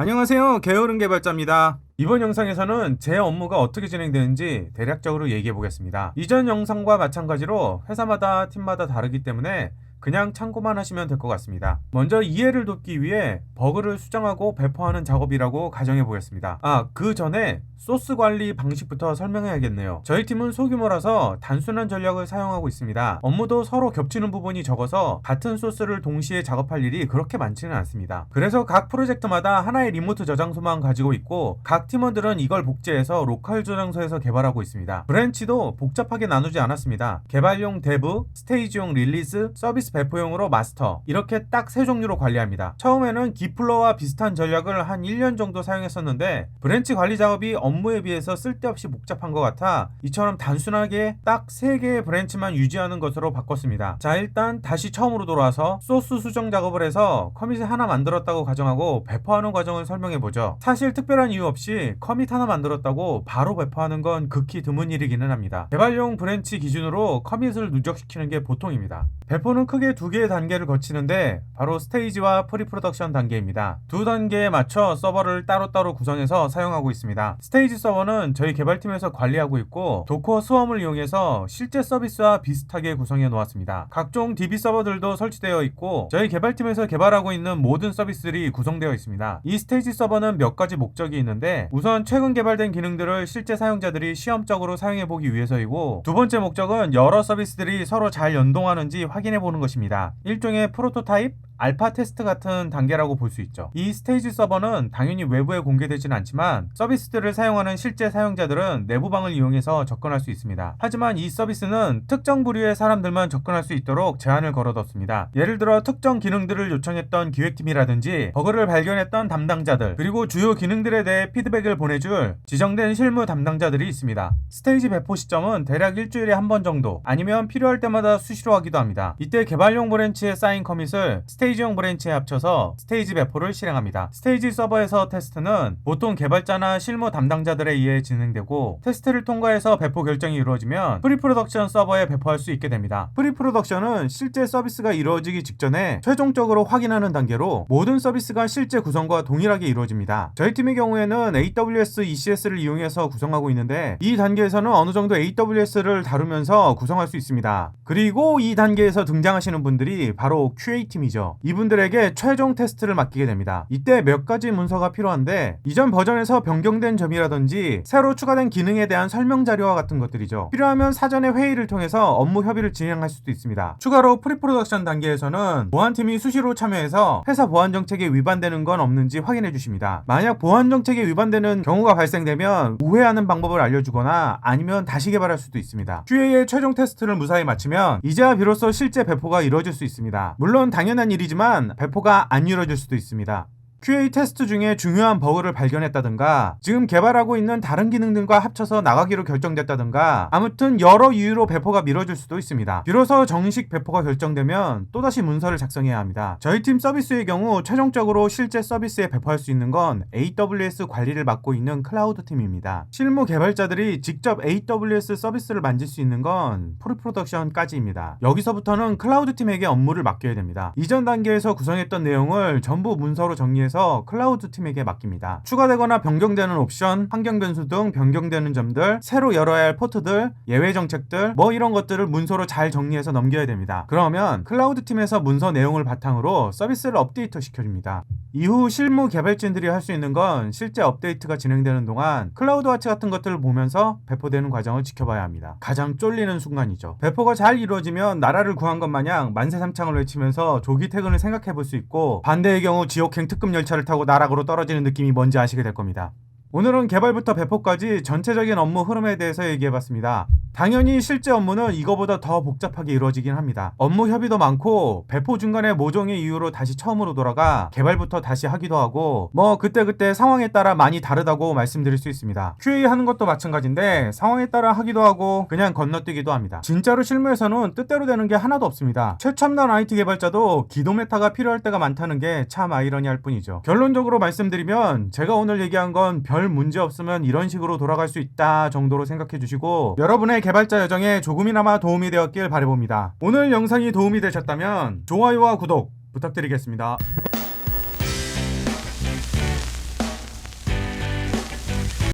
안녕하세요. 게으른 개발자입니다. 이번 영상에서는 제 업무가 어떻게 진행되는지 대략적으로 얘기해 보겠습니다. 이전 영상과 마찬가지로 회사마다 팀마다 다르기 때문에 그냥 참고만 하시면 될 것 같습니다. 먼저 이해를 돕기 위해 버그를 수정하고 배포하는 작업이라고 가정해 보겠습니다. 그 전에 소스 관리 방식부터 설명해야겠네요. 저희 팀은 소규모라서 단순한 전략을 사용하고 있습니다. 업무도 서로 겹치는 부분이 적어서 같은 소스를 동시에 작업할 일이 그렇게 많지는 않습니다. 그래서 각 프로젝트마다 하나의 리모트 저장소만 가지고 있고 각 팀원들은 이걸 복제해서 로컬 저장소에서 개발하고 있습니다. 브랜치도 복잡하게 나누지 않았습니다. 개발용 데브, 스테이지용 릴리즈, 서비스 배포용으로 마스터, 이렇게 딱 세 종류로 관리합니다. 처음에는 기플러와 비슷한 전략을 한 1년 정도 사용했었는데 브랜치 관리 작업이 업무에 비해서 쓸데없이 복잡한 것 같아 이처럼 단순하게 딱 3개의 브랜치만 유지하는 것으로 바꿨습니다. 자, 일단 다시 처음으로 돌아와서 소스 수정 작업을 해서 커밋을 하나 만들었다고 가정하고 배포하는 과정을 설명해보죠. 사실 특별한 이유 없이 커밋 하나 만들었다고 바로 배포하는 건 극히 드문 일이기는 합니다. 개발용 브랜치 기준으로 커밋을 누적시키는 게 보통입니다. 배포는 크게 2개의 단계를 거치는데 바로 스테이지와 프리프로덕션 단계입니다. 2단계에 맞춰 서버를 따로따로 구성해서 사용하고 있습니다. 스테이지 서버는 저희 개발팀에서 관리하고 있고 도커 스웜을 이용해서 실제 서비스와 비슷하게 구성해 놓았습니다. 각종 DB 서버들도 설치되어 있고 저희 개발팀에서 개발하고 있는 모든 서비스들이 구성되어 있습니다. 이 스테이지 서버는 몇 가지 목적이 있는데 우선 최근 개발된 기능들을 실제 사용자들이 시험적으로 사용해보기 위해서이고, 두 번째 목적은 여러 서비스들이 서로 잘 연동하는지 확인해보는 것입니다. 일종의 프로토타입, 알파 테스트 같은 단계라고 볼 수 있죠. 이 스테이지 서버는 당연히 외부에 공개되진 않지만 서비스들을 사용하는 실제 사용자들은 내부방을 이용해서 접근할 수 있습니다. 하지만 이 서비스는 특정 부류의 사람들만 접근할 수 있도록 제한을 걸어뒀습니다. 예를 들어 특정 기능들을 요청했던 기획팀이라든지 버그를 발견했던 담당자들, 그리고 주요 기능들에 대해 피드백을 보내줄 지정된 실무 담당자들이 있습니다. 스테이지 배포 시점은 대략 일주일에 한 번 정도, 아니면 필요할 때마다 수시로 하기도 합니다. 이때 개발용 브랜치에 쌓인 커밋을 스테이지용 브랜치에 합쳐서 스테이지 배포를 실행합니다. 스테이지 서버에서 테스트는 보통 개발자나 실무 담당자들에 의해 진행되고, 테스트를 통과해서 배포 결정이 이루어지면 프리프로덕션 서버에 배포할 수 있게 됩니다. 프리프로덕션은 실제 서비스가 이루어지기 직전에 최종적으로 확인하는 단계로 모든 서비스가 실제 구성과 동일하게 이루어집니다. 저희 팀의 경우에는 AWS ECS를 이용해서 구성하고 있는데 이 단계에서는 어느 정도 AWS를 다루면서 구성할 수 있습니다. 그리고 이 단계에서 등장하시는 분들이 바로 QA팀이죠. 이분들에게 최종 테스트를 맡기게 됩니다. 이때 몇 가지 문서가 필요한데 이전 버전에서 변경된 점이라든지 새로 추가된 기능에 대한 설명 자료와 같은 것들이죠. 필요하면 사전에 회의를 통해서 업무 협의를 진행할 수도 있습니다. 추가로 프리프로덕션 단계에서는 보안팀이 수시로 참여해서 회사 보안 정책에 위반되는 건 없는지 확인해 주십니다. 만약 보안 정책에 위반되는 경우가 발생되면 우회하는 방법을 알려주거나 아니면 다시 개발할 수도 있습니다. QA의 최종 테스트를 무사히 마치면 이제야 비로소 실제 배포가 이루어질 수 있습니다. 물론 당연한 일이지만 배포가 안 이루어질 수도 있습니다. QA 테스트 중에 중요한 버그를 발견했다든가 지금 개발하고 있는 다른 기능들과 합쳐서 나가기로 결정됐다든가 아무튼 여러 이유로 배포가 미뤄질 수도 있습니다. 비로소 정식 배포가 결정되면 또다시 문서를 작성해야 합니다. 저희 팀 서비스의 경우 최종적으로 실제 서비스에 배포할 수 있는 건 AWS 관리를 맡고 있는 클라우드 팀입니다. 실무 개발자들이 직접 AWS 서비스를 만질 수 있는 건 프리프로덕션까지입니다. 여기서부터는 클라우드 팀에게 업무를 맡겨야 됩니다. 이전 단계에서 구성했던 내용을 전부 문서로 정리해서 클라우드 팀에게 맡깁니다. 추가되거나 변경되는 옵션, 환경 변수 등 변경되는 점들, 새로 열어야 할 포트들, 예외 정책들, 이런 것들을 문서로 잘 정리해서 넘겨야 됩니다. 그러면 클라우드 팀에서 문서 내용을 바탕으로 서비스를 업데이트 시켜줍니다. 이후 실무 개발진들이 할 수 있는 건 실제 업데이트가 진행되는 동안 클라우드 와치 같은 것들을 보면서 배포되는 과정을 지켜봐야 합니다. 가장 쫄리는 순간이죠. 배포가 잘 이루어지면 나라를 구한 것 마냥 만세삼창을 외치면서 조기 퇴근을 생각해 볼 수 있고, 반대의 경우 지옥행 특급 열차를 타고 나락으로 떨어지는 느낌이 뭔지 아시게 될 겁니다. 오늘은 개발부터 배포까지 전체적인 업무 흐름에 대해서 얘기해봤습니다. 당연히 실제 업무는 이거보다 더 복잡하게 이루어지긴 합니다. 업무 협의도 많고 배포 중간에 모종의 이유로 다시 처음으로 돌아가 개발부터 다시 하기도 하고 그때그때 상황에 따라 많이 다르다고 말씀드릴 수 있습니다. QA 하는 것도 마찬가지인데 상황에 따라 하기도 하고 그냥 건너뛰기도 합니다. 진짜로 실무에서는 뜻대로 되는 게 하나도 없습니다. 최첨단 IT 개발자도 기도 메타가 필요할 때가 많다는 게 참 아이러니할 뿐이죠. 결론적으로 말씀드리면 제가 오늘 얘기한 건 별 문제 없으면 이런 식으로 돌아갈 수 있다 정도로 생각해 주시고 여러분의 개발자 여정에 조금이나마 도움이 되었길 바라봅니다. 오늘 영상이 도움이 되셨다면 좋아요와 구독 부탁드리겠습니다.